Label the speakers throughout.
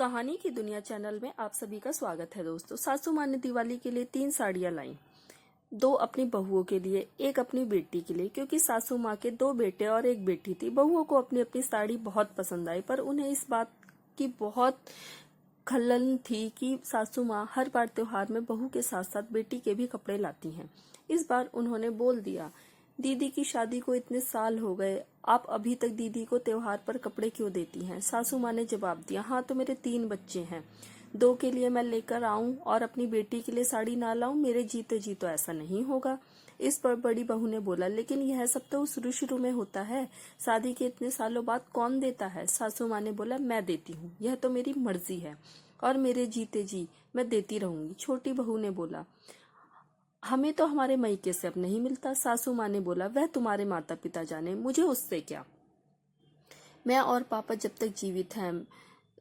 Speaker 1: कहानी की दुनिया चैनल में आप सभी का स्वागत है दोस्तों। सासू माँ ने दिवाली के लिए 3 साड़ियाँ लाई, 2 अपनी बहुओं के लिए, 1 अपनी बेटी के लिए। क्योंकि सासू माँ के 2 बेटे और 1 बेटी थी। बहुओं को अपनी अपनी साड़ी बहुत पसंद आई, पर उन्हें इस बात की बहुत खलन थी कि सासू माँ हर बार त्योहार में बहू के साथ साथ बेटी के भी कपड़े लाती हैं। इस बार उन्होंने बोल दिया, दीदी की शादी को इतने साल हो गए, आप अभी तक दीदी को त्योहार पर कपड़े क्यों देती हैं? सासू माँ ने जवाब दिया, हाँ तो मेरे 3 बच्चे हैं, 2 के लिए मैं लेकर आऊं और अपनी बेटी के लिए साड़ी ना लाऊं? मेरे जीते जी तो ऐसा नहीं होगा। इस पर बड़ी बहू ने बोला, लेकिन यह सब तो शुरू शुरू में होता है, शादी के इतने सालों बाद कौन देता है? सासू माँ ने बोला, मैं देती हूँ, यह तो मेरी मर्जी है और मेरे जीते जी मैं देती रहूंगी। छोटी बहू ने बोला, हमें तो हमारे मायके से अब नहीं मिलता। सासू माँ ने बोला, वह तुम्हारे माता पिता जाने, मुझे उससे क्या। मैं और पापा जब तक जीवित हैं,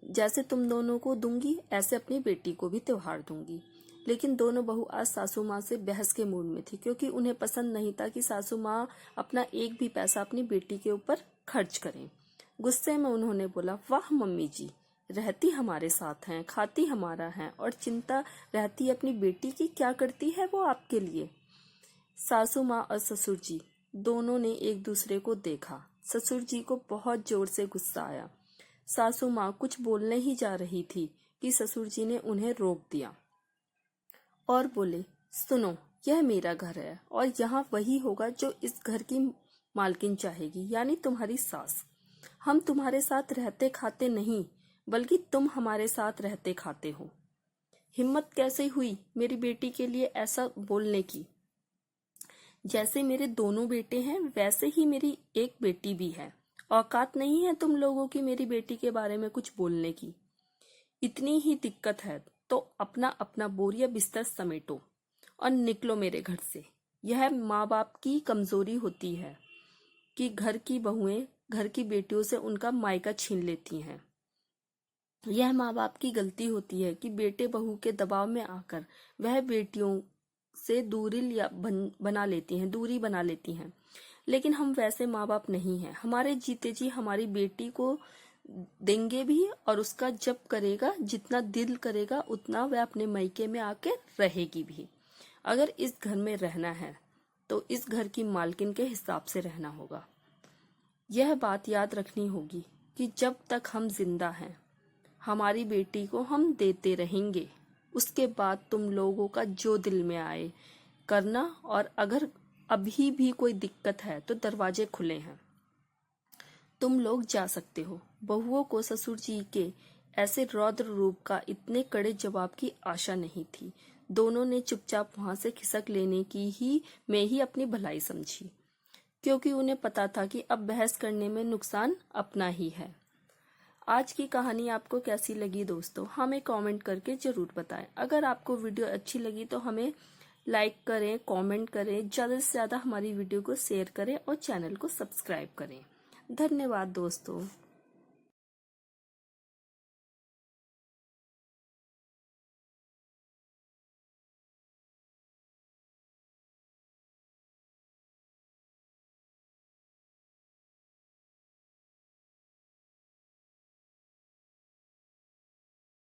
Speaker 1: जैसे तुम दोनों को दूंगी ऐसे अपनी बेटी को भी त्योहार दूंगी। लेकिन दोनों बहू आज सासू माँ से बहस के मूड में थी, क्योंकि उन्हें पसंद नहीं था कि सासू माँ अपना एक भी पैसा अपनी बेटी के ऊपर खर्च करें। गुस्से में उन्होंने बोला, वाह मम्मी जी, रहती हमारे साथ हैं, खाती हमारा है और चिंता रहती अपनी बेटी की, क्या करती है वो आपके लिए। सासू माँ और ससुर जी दोनों ने एक दूसरे को देखा। ससुर जी को बहुत जोर से गुस्सा आया। सासू माँ कुछ बोलने ही जा रही थी कि ससुर जी ने उन्हें रोक दिया और बोले, सुनो, यह मेरा घर है और यहाँ वही होगा जो इस घर की मालकिन चाहेगी, यानी तुम्हारी सास। हम तुम्हारे साथ रहते खाते नहीं, बल्कि तुम हमारे साथ रहते खाते हो। हिम्मत कैसे हुई मेरी बेटी के लिए ऐसा बोलने की? जैसे मेरे दोनों बेटे हैं वैसे ही मेरी एक बेटी भी है। औकात नहीं है तुम लोगों की मेरी बेटी के बारे में कुछ बोलने की। इतनी ही दिक्कत है तो अपना अपना बोरिया बिस्तर समेटो और निकलो मेरे घर से। यह माँ बाप की कमजोरी होती है कि घर की बहुएं घर की बेटियों से उनका मायका छीन लेती हैं। यह माँ बाप की गलती होती है कि बेटे बहू के दबाव में आकर वह बेटियों से दूरी बना लेती हैं। लेकिन हम वैसे माँ बाप नहीं हैं। हमारे जीते जी हमारी बेटी को देंगे भी और उसका जब करेगा, जितना दिल करेगा उतना वह अपने मायके में आके रहेगी भी। अगर इस घर में रहना है तो इस घर की मालकिन के हिसाब से रहना होगा। यह बात याद रखनी होगी कि जब तक हम जिंदा हैं हमारी बेटी को हम देते रहेंगे। उसके बाद तुम लोगों का जो दिल में आए करना, और अगर अभी भी कोई दिक्कत है तो दरवाजे खुले हैं, तुम लोग जा सकते हो। बहुओं को ससुर जी के ऐसे रौद्र रूप का इतने कड़े जवाब की आशा नहीं थी। दोनों ने चुपचाप वहां से खिसक लेने की ही अपनी भलाई समझी, क्योंकि उन्हें पता था कि अब बहस करने में नुकसान अपना ही है। आज की कहानी आपको कैसी लगी दोस्तों, हमें कमेंट करके जरूर बताएं। अगर आपको वीडियो अच्छी लगी तो हमें लाइक करें, कमेंट करें, ज्यादा से ज्यादा हमारी वीडियो को शेयर करें और चैनल को सब्सक्राइब करें। धन्यवाद दोस्तों।